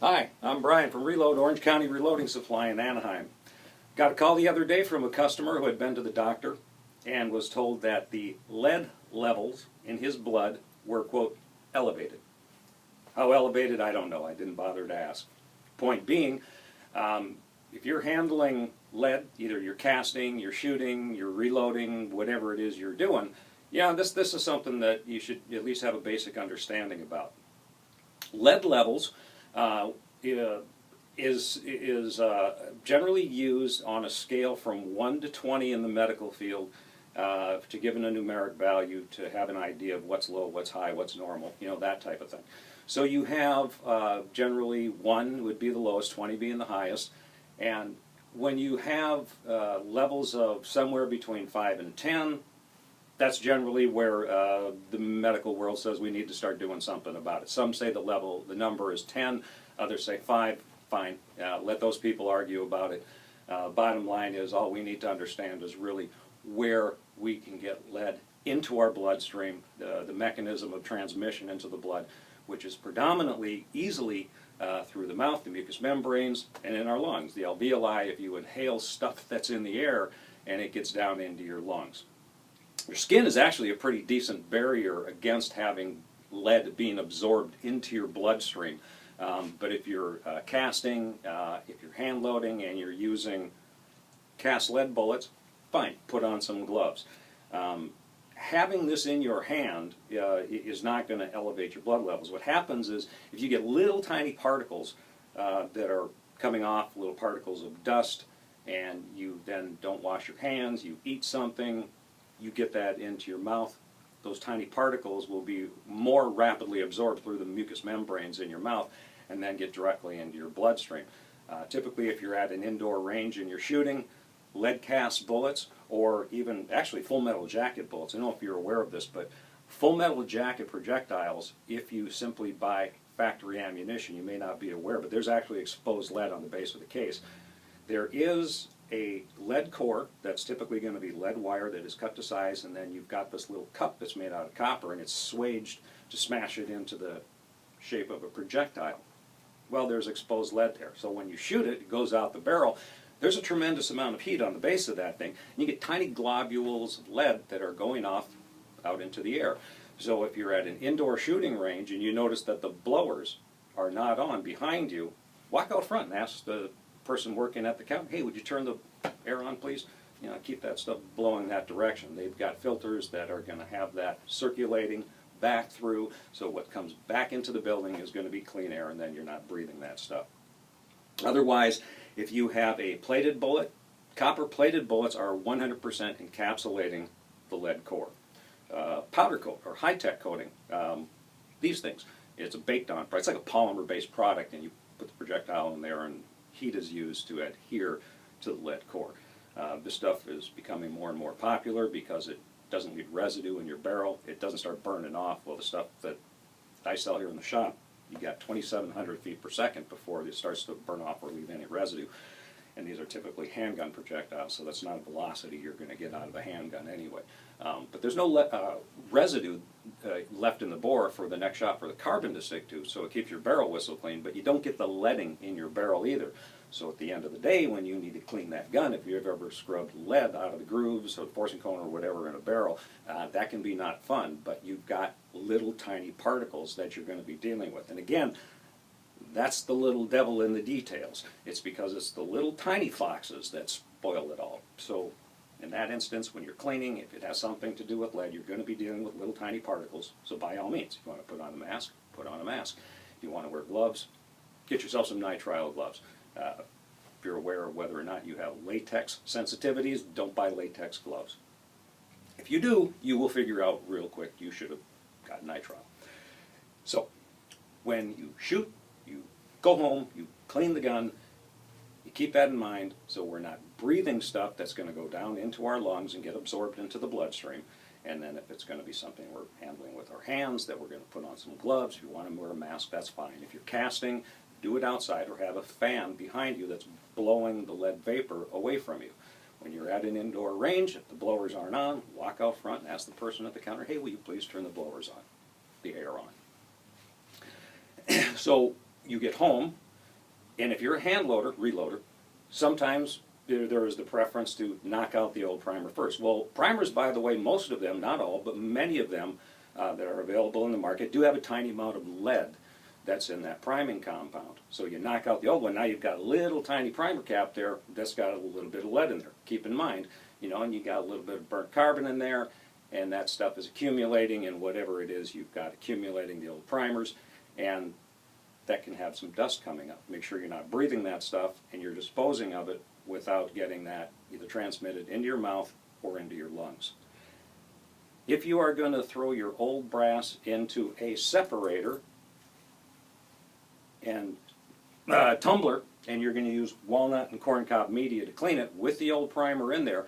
Hi, I'm Brian from Reload, Orange County Reloading Supply in Anaheim. Got a call the other day from a customer who had been to the doctor and was told that the lead levels in his blood were, quote, elevated. How elevated, I don't know. I didn't bother to ask. Point being, if you're handling lead, either you're casting, you're shooting, you're reloading, whatever it is you're doing, yeah, this is something that you should at least have a basic understanding about. Lead levels is generally used on a scale from 1 to 20 in the medical field to give a numeric value to have an idea of what's low, what's high, what's normal, that type of thing. So you have generally 1 would be the lowest, 20 being the highest, and when you have levels of somewhere between 5 and 10, that's generally where the medical world says we need to start doing something about it. Some say the number is 10, others say 5, fine, let those people argue about it. Bottom line is all we need to understand is really where we can get lead into our bloodstream, the mechanism of transmission into the blood, which is predominantly easily through the mouth, the mucous membranes, and in our lungs. The alveoli, if you inhale stuff that's in the air and it gets down into your lungs. Your skin is actually a pretty decent barrier against having lead being absorbed into your bloodstream. But if you're casting, if you're hand loading and you're using cast lead bullets, fine, put on some gloves. Having this in your hand is not going to elevate your blood levels. What happens is if you get little tiny particles that are coming off, little particles of dust, and you then don't wash your hands, you eat something, you get that into your mouth, those tiny particles will be more rapidly absorbed through the mucous membranes in your mouth and then get directly into your bloodstream. Typically, if you're at an indoor range and you're shooting, lead cast bullets, or even actually full metal jacket bullets, I don't know if you're aware of this, but full metal jacket projectiles, if you simply buy factory ammunition, you may not be aware, but there's actually exposed lead on the base of the case. There is a lead core that's typically going to be lead wire that is cut to size, and then you've got this little cup that's made out of copper, and it's swaged to smash it into the shape of a projectile. Well, there's exposed lead there, so when you shoot it, it goes out the barrel. There's a tremendous amount of heat on the base of that thing, and you get tiny globules of lead that are going off out into the air. So if you're at an indoor shooting range and you notice that the blowers are not on behind you, walk out front and ask the person working at the counter, hey, would you turn the air on, please? Keep that stuff blowing that direction. They've got filters that are going to have that circulating back through, so what comes back into the building is going to be clean air, and then you're not breathing that stuff. Otherwise, if you have a plated bullet, copper-plated bullets are 100% encapsulating the lead core. Powder coat or high-tech coating, these things, it's a baked-on, it's like a polymer-based product, and you put the projectile in there and heat is used to adhere to the lead core. This stuff is becoming more and more popular because it doesn't leave residue in your barrel. It doesn't start burning off. Well, the stuff that I sell here in the shop, you got 2,700 feet per second before it starts to burn off or leave any residue. And these are typically handgun projectiles, so that's not a velocity you're going to get out of a handgun anyway. But there's no residue left in the bore for the next shot for the carbon to stick to, so it keeps your barrel whistle clean, but you don't get the leading in your barrel either. So at the end of the day, when you need to clean that gun, if you've ever scrubbed lead out of the grooves or the forcing cone or whatever in a barrel, that can be not fun, but you've got little tiny particles that you're going to be dealing with. And again, that's the little devil in the details. It's because it's the little tiny foxes that spoil it all. So in that instance, when you're cleaning, if it has something to do with lead, you're going to be dealing with little tiny particles. So by all means, if you want to put on a mask, put on a mask. If you want to wear gloves, get yourself some nitrile gloves. If you're aware of whether or not you have latex sensitivities, don't buy latex gloves. If you do, you will figure out real quick you should have got nitrile. So when you shoot, you go home, you clean the gun, you keep that in mind so we're not breathing stuff that's going to go down into our lungs and get absorbed into the bloodstream. And then if it's going to be something we're handling with our hands, that we're going to put on some gloves. If you want to wear a mask, that's fine. If you're casting, do it outside or have a fan behind you that's blowing the lead vapor away from you. When you're at an indoor range, if the blowers aren't on, walk out front and ask the person at the counter, hey, will you please turn the blowers on, the air on. So you get home, And if you're a hand loader, reloader, sometimes there is the preference to knock out the old primer first. Well, primers, by the way, most of them, not all, but many of them that are available in the market do have a tiny amount of lead that's in that priming compound. So you knock out the old one, now you've got a little tiny primer cap there that's got a little bit of lead in there. Keep in mind, you know, and you got a little bit of burnt carbon in there, and that stuff is accumulating, and whatever it is you've got accumulating the old primers, and that can have some dust coming up. Make sure you're not breathing that stuff and you're disposing of it without getting that either transmitted into your mouth or into your lungs. If you are going to throw your old brass into a separator and tumbler, and you're going to use walnut and corncob media to clean it with the old primer in there,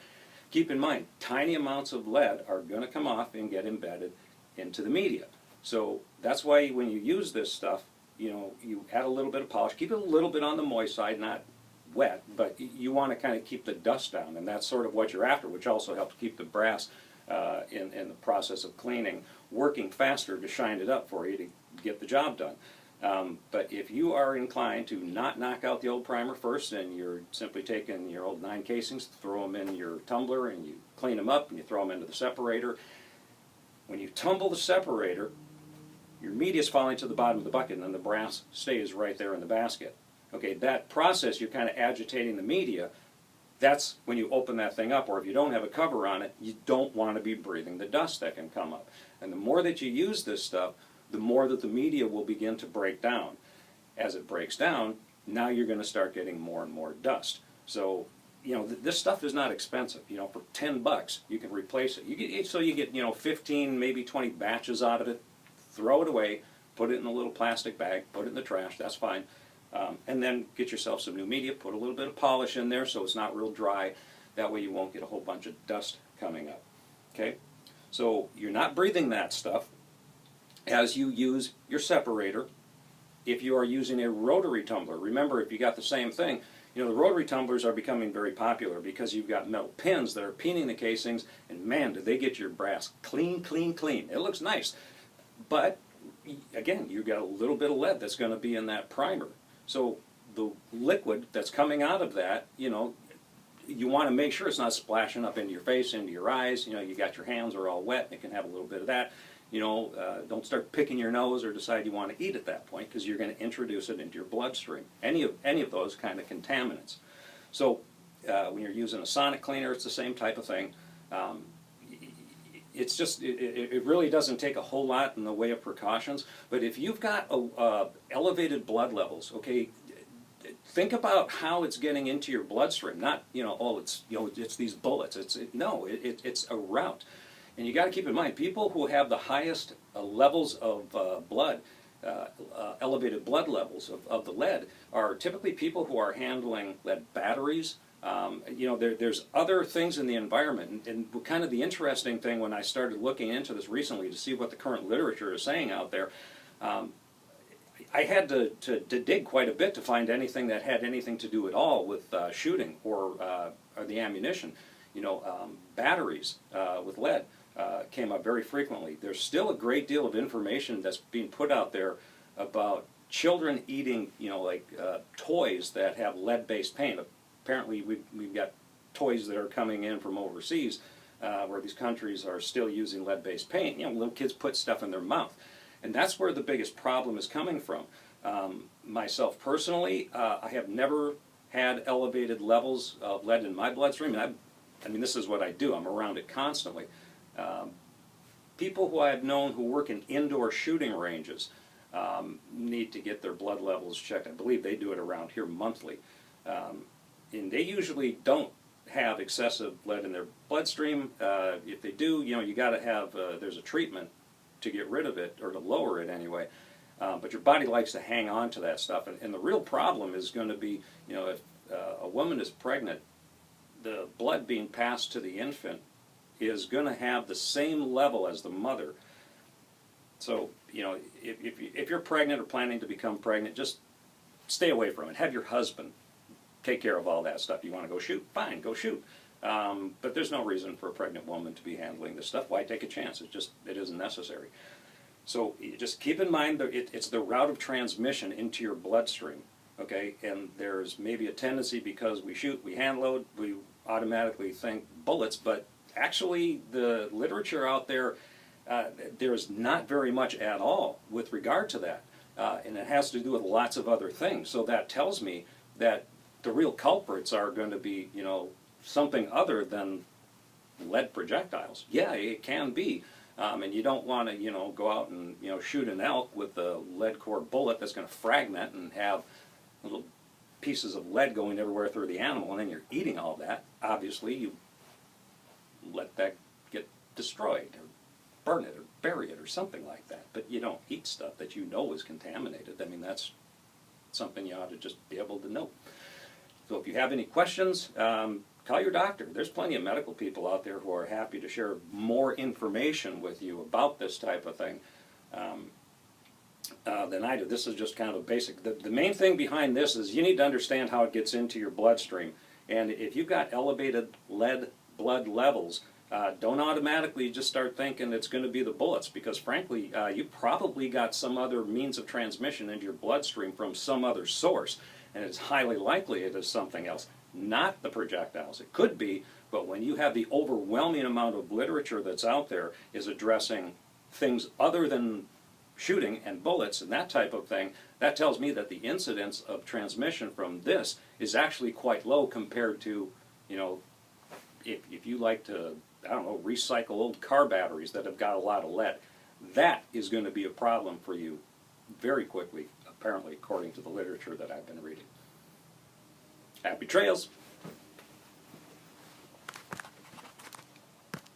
keep in mind, tiny amounts of lead are going to come off and get embedded into the media. So that's why when you use this stuff, you know, you add a little bit of polish, keep it a little bit on the moist side, not wet, but you want to kind of keep the dust down, and that's sort of what you're after, which also helps keep the brass in the process of cleaning working faster to shine it up for you to get the job done. But if you are inclined to not knock out the old primer first, and you're simply taking your old 9 casings, throw them in your tumbler, and you clean them up, and you throw them into the separator. When you tumble the separator, your media is falling to the bottom of the bucket, and then the brass stays right there in the basket. Okay, that process, you're kind of agitating the media. That's when you open that thing up, or if you don't have a cover on it, you don't want to be breathing the dust that can come up. And the more that you use this stuff, the more that the media will begin to break down. As it breaks down, now you're going to start getting more and more dust. So, you know, this stuff is not expensive. You know, for $10, you can replace it. So you get, you know, 15, maybe 20 batches out of it. Throw it away, put it in a little plastic bag, put it in the trash, that's fine. And then get yourself some new media, put a little bit of polish in there so it's not real dry. That way you won't get a whole bunch of dust coming up. Okay? So you're not breathing that stuff as you use your separator. If you are using a rotary tumbler, remember, if you got the same thing, you know, the rotary tumblers are becoming very popular because you've got metal pins that are peening the casings, and man, do they get your brass clean, clean, clean. It looks nice. But, again, you've got a little bit of lead that's going to be in that primer. So the liquid that's coming out of that, you know, you want to make sure it's not splashing up into your face, into your eyes. You know, you got your hands are all wet, and it can have a little bit of that. You know, don't start picking your nose or decide you want to eat at that point, because you're going to introduce it into your bloodstream. Any of those kind of contaminants. So when you're using a sonic cleaner, it's the same type of thing. It's just, it really doesn't take a whole lot in the way of precautions. But if you've got elevated blood levels, okay, think about how it's getting into your bloodstream. Not, you know, oh, it's, you know, it's these bullets. It's a route. And you got to keep in mind, people who have the highest levels of blood, elevated blood levels of the lead, are typically people who are handling lead batteries. You know, there's other things in the environment, and kind of the interesting thing when I started looking into this recently to see what the current literature is saying out there, I had to dig quite a bit to find anything that had anything to do at all with shooting or the ammunition. You know, batteries with lead came up very frequently. There's still a great deal of information that's being put out there about children eating, you know, like toys that have lead-based paint. Apparently we've got toys that are coming in from overseas where these countries are still using lead-based paint. You know, little kids put stuff in their mouth. And that's where the biggest problem is coming from. Myself personally, I have never had elevated levels of lead in my bloodstream. And I mean, this is what I do. I'm around it constantly. People who I have known who work in indoor shooting ranges need to get their blood levels checked. I believe they do it around here monthly. And they usually don't have excessive lead in their bloodstream. If they do, you know, you got to have, there's a treatment to get rid of it, or to lower it anyway. But your body likes to hang on to that stuff. And the real problem is going to be, you know, if a woman is pregnant, the blood being passed to the infant is going to have the same level as the mother. So, you know, if you're pregnant or planning to become pregnant, just stay away from it. Have your husband take care of all that stuff. You want to go shoot? Fine, go shoot. But there's no reason for a pregnant woman to be handling this stuff. Why take a chance? It isn't necessary. So you just keep in mind that it's the route of transmission into your bloodstream. okay, and there's maybe a tendency because we shoot, we hand load, we automatically think bullets, but actually the literature out there, there's not very much at all with regard to that. And it has to do with lots of other things. So that tells me that the real culprits are going to be, you know, something other than lead projectiles. Yeah, it can be. And you don't want to, you know, go out and, you know, shoot an elk with a lead core bullet that's going to fragment and have little pieces of lead going everywhere through the animal, and then you're eating all that. Obviously, you let that get destroyed, or burn it, or bury it, or something like that. But you don't eat stuff that you know is contaminated. I mean, that's something you ought to just be able to know. So if you have any questions, call your doctor. There's plenty of medical people out there who are happy to share more information with you about this type of thing than I do. This is just kind of basic. The main thing behind this is you need to understand how it gets into your bloodstream. And if you've got elevated lead blood levels, don't automatically just start thinking it's going to be the bullets, because frankly, you probably got some other means of transmission into your bloodstream from some other source, and it's highly likely it is something else, not the projectiles. It could be, but when you have the overwhelming amount of literature that's out there is addressing things other than shooting and bullets and that type of thing, that tells me that the incidence of transmission from this is actually quite low compared to, you know, if you like to, I don't know, recycle old car batteries that have got a lot of lead, that is going to be a problem for you very quickly, apparently, according to the literature that I've been reading. Happy trails!